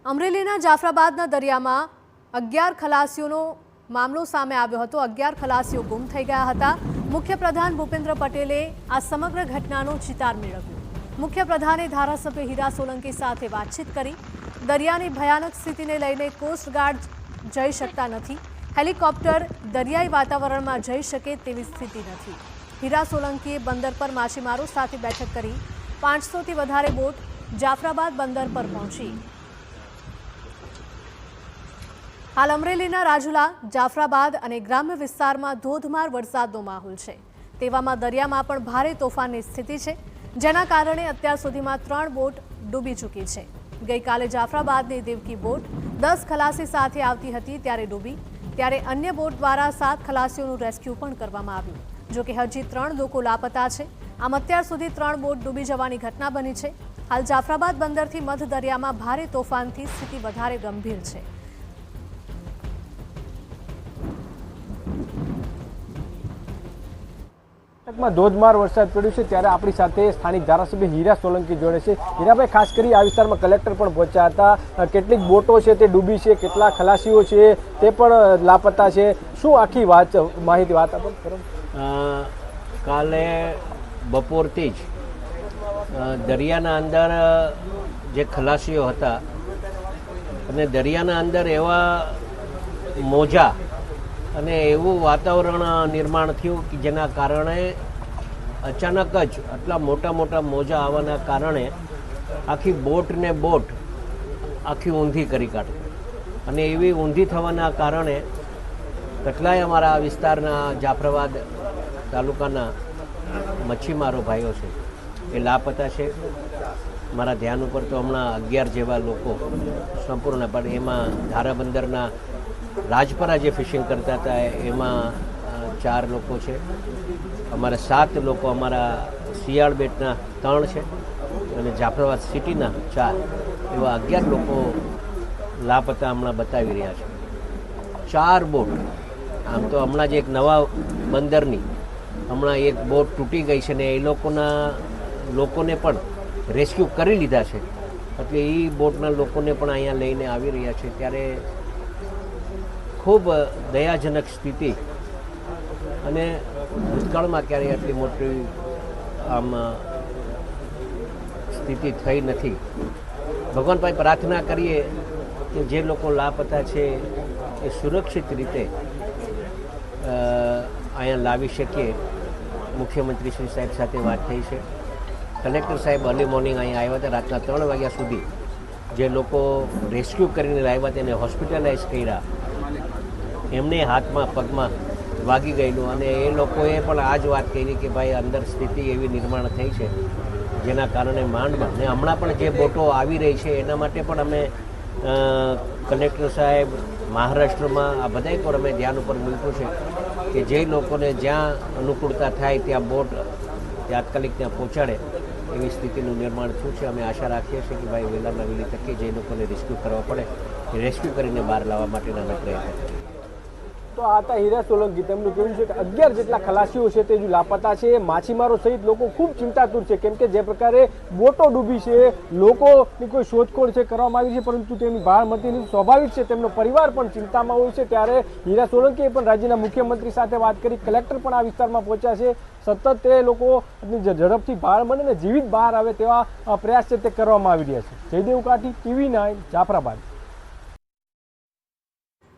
અમરેલીના જાફરાબાદના દરિયામાં 11 ખલાસીઓનો મામલો સામે આવ્યો હતો। 11 ખલાસીઓ ગુમ થઈ ગયા હતા। મુખ્યપ્રધાન ભૂપેન્દ્ર પટેલે આ સમગ્ર ઘટનાનો ચિતાર મેળવ્યો। મુખ્યપ્રધાને ધારાસભ્ય હીરા સોલંકી સાથે વાતચીત કરી। દરિયાની ભયાનક સ્થિતિને લઈને કોસ્ટગાર્ડ જઈ શકતા નથી। હેલિકોપ્ટર દરિયાઈ વાતાવરણમાં જઈ શકે તેવી સ્થિતિ નથી। હીરા સોલંકીએ બંદર પર માછીમારો સાથે બેઠક કરી। 500થી વધારે બોટ જાફરાબાદ બંદર પર પહોંચી। हाल अमरेलीना राजुला, जाफराबाद और ग्राम्य विस्तार में धोधमार वरसादनो माहोल है। तेवामां दरियामां पण भारे तोफाननी स्थिति है, जेना कारणे अत्यार सुधीमां 3 बोट डूबी चूकी है। गई काले जाफराबादनी देवकी बोट 10 खलासी साथे आवती हती त्यारे डूबी, त्यारे अन्य बोट द्वारा 7 खलासीओनुं रेस्क्यू पण करवामां आव्युं। जो कि हजी 3 लोको लापता है। आम अत्यार सुधी 3 बोट डूबी जवानी घटना बनी है। हाल जाफराबाद बंदरथी मध्य दरियामां भारे तोफानथी स्थिति वधारे गंभीर है। धोधमार वरसाद पड्यो छे त्यारे आपणी साथे स्थानिक धारासभ्य हीरा सोलंकी जोड़े छे। हीराभाई, खास करी आ विस्तारमां कलेक्टर पण पहोंच्या हता। કેટલીક બોટો છે તે ડૂબી છે, કેટલા ખલાસીઓ છે તે પણ લાપતા છે। શું આખી વાત માહિતી વાત આપો કરો। કાલે બપોરથી જ દરિયાના અંદર જે ખલાસીઓ હતા અને દરિયાના અંદર એવા મોજા અને એવું વાતાવરણ નિર્માણ થયું કે જેના કારણે અચાનક જ આટલા મોટા મોટા મોજા આવવાના કારણે આખી બોટને બોટ આખી ઊંધી કરી કાઢી અને એવી ઊંધી થવાના કારણે કેટલાય અમારા વિસ્તારના જાફરાબાદ તાલુકાના મચ્છીમારો ભાઈઓ છે એ લાપતા છે। મારા ધ્યાન ઉપર તો હમણાં 11 જેવા લોકો સંપૂર્ણ, પણ એમાં ધારાબંદરના રાજપરા જે ફિશિંગ કરતા હતા એમાં 4 લોકો છે। અમારા 7 લોકો અમારા શિયાળ બેટના 3 છે અને જાફરાબાદ સિટીના 4, એવા 11 લોકો લાપતા હમણાં બતાવી રહ્યા છે। 4 બોટ, આમ તો હમણાં જ એક નવા બંદરની હમણાં એક બોટ તૂટી ગઈ છે ને એ લોકોને પણ રેસ્ક્યુ કરી લીધા છે, એટલે એ બોટના લોકોને પણ અહીંયા લઈને આવી રહ્યા છે। ત્યારે ખૂબ દયાજનક સ્થિતિ અને ભૂતકાળમાં ક્યારેય આટલી મોટી આમ સ્થિતિ થઈ નથી। ભગવાન પાસે પ્રાર્થના કરીએ કે જે લોકો લાપતા છે એ સુરક્ષિત રીતે અહીંયા લાવી શકીએ। મુખ્યમંત્રી શ્રી સાહેબ સાથે વાત થઈ છે। કલેક્ટર સાહેબ અર્લી મોર્નિંગ અહીંયા આવ્યા હતા, રાતના 3 વાગ્યા સુધી જે લોકો રેસ્ક્યુ કરીને લાવ્યા તેને હોસ્પિટલાઇઝ કર્યા। એમને હાથમાં પગમાં વાગી ગયેલું અને એ લોકોએ પણ આ જ વાત કરી કે ભાઈ અંદર સ્થિતિ એવી નિર્માણ થઈ છે જેના કારણે માંડમાં ને હમણાં પણ જે બોટો આવી રહી છે એના માટે પણ અમે કલેક્ટર સાહેબ મહારાષ્ટ્રમાં આ બધાય પર અમે ધ્યાન ઉપર મૂક્યું છે કે જે લોકોને જ્યાં અનુકૂળતા થાય ત્યાં બોટ તાત્કાલિક ત્યાં પહોંચાડે એવી સ્થિતિનું નિર્માણ થયું છે। અમે આશા રાખીએ છીએ કે ભાઈ વહેલામાં વહેલી તકે જે લોકોને રેસ્ક્યુ કરવા પડે એ રેસ્ક્યુ કરીને બહાર લાવવા માટેના અમે પ્રયત્ન કરીએ। તો આ હતા હીરા સોલંકી, તેમનું કહેવું છે કે 11 જેટલા ખલાસીઓ છે તે જો લાપતા છે। માછીમારો સહિત લોકો ખૂબ ચિંતાતુર છે, કેમ કે જે પ્રકારે બોટો ડૂબી છે, લોકોની કોઈ શોધખોળ છે કરવામાં આવી છે પરંતુ તેમની બહાર મળતી નથી। સ્વાભાવિક છે તેમનો પરિવાર પણ ચિંતામાં હોય છે। ત્યારે હીરા સોલંકીએ પણ રાજ્યના મુખ્યમંત્રી સાથે વાત કરી। કલેક્ટર પણ આ વિસ્તારમાં પહોંચ્યા છે। સતત તે લોકો ઝડપથી બહાર મળે ને જીવિત બહાર આવે તેવા પ્રયાસ છે તે કરવામાં આવી રહ્યા છે। જયદેવ કાઠી, TV9, જાફરાબાદ।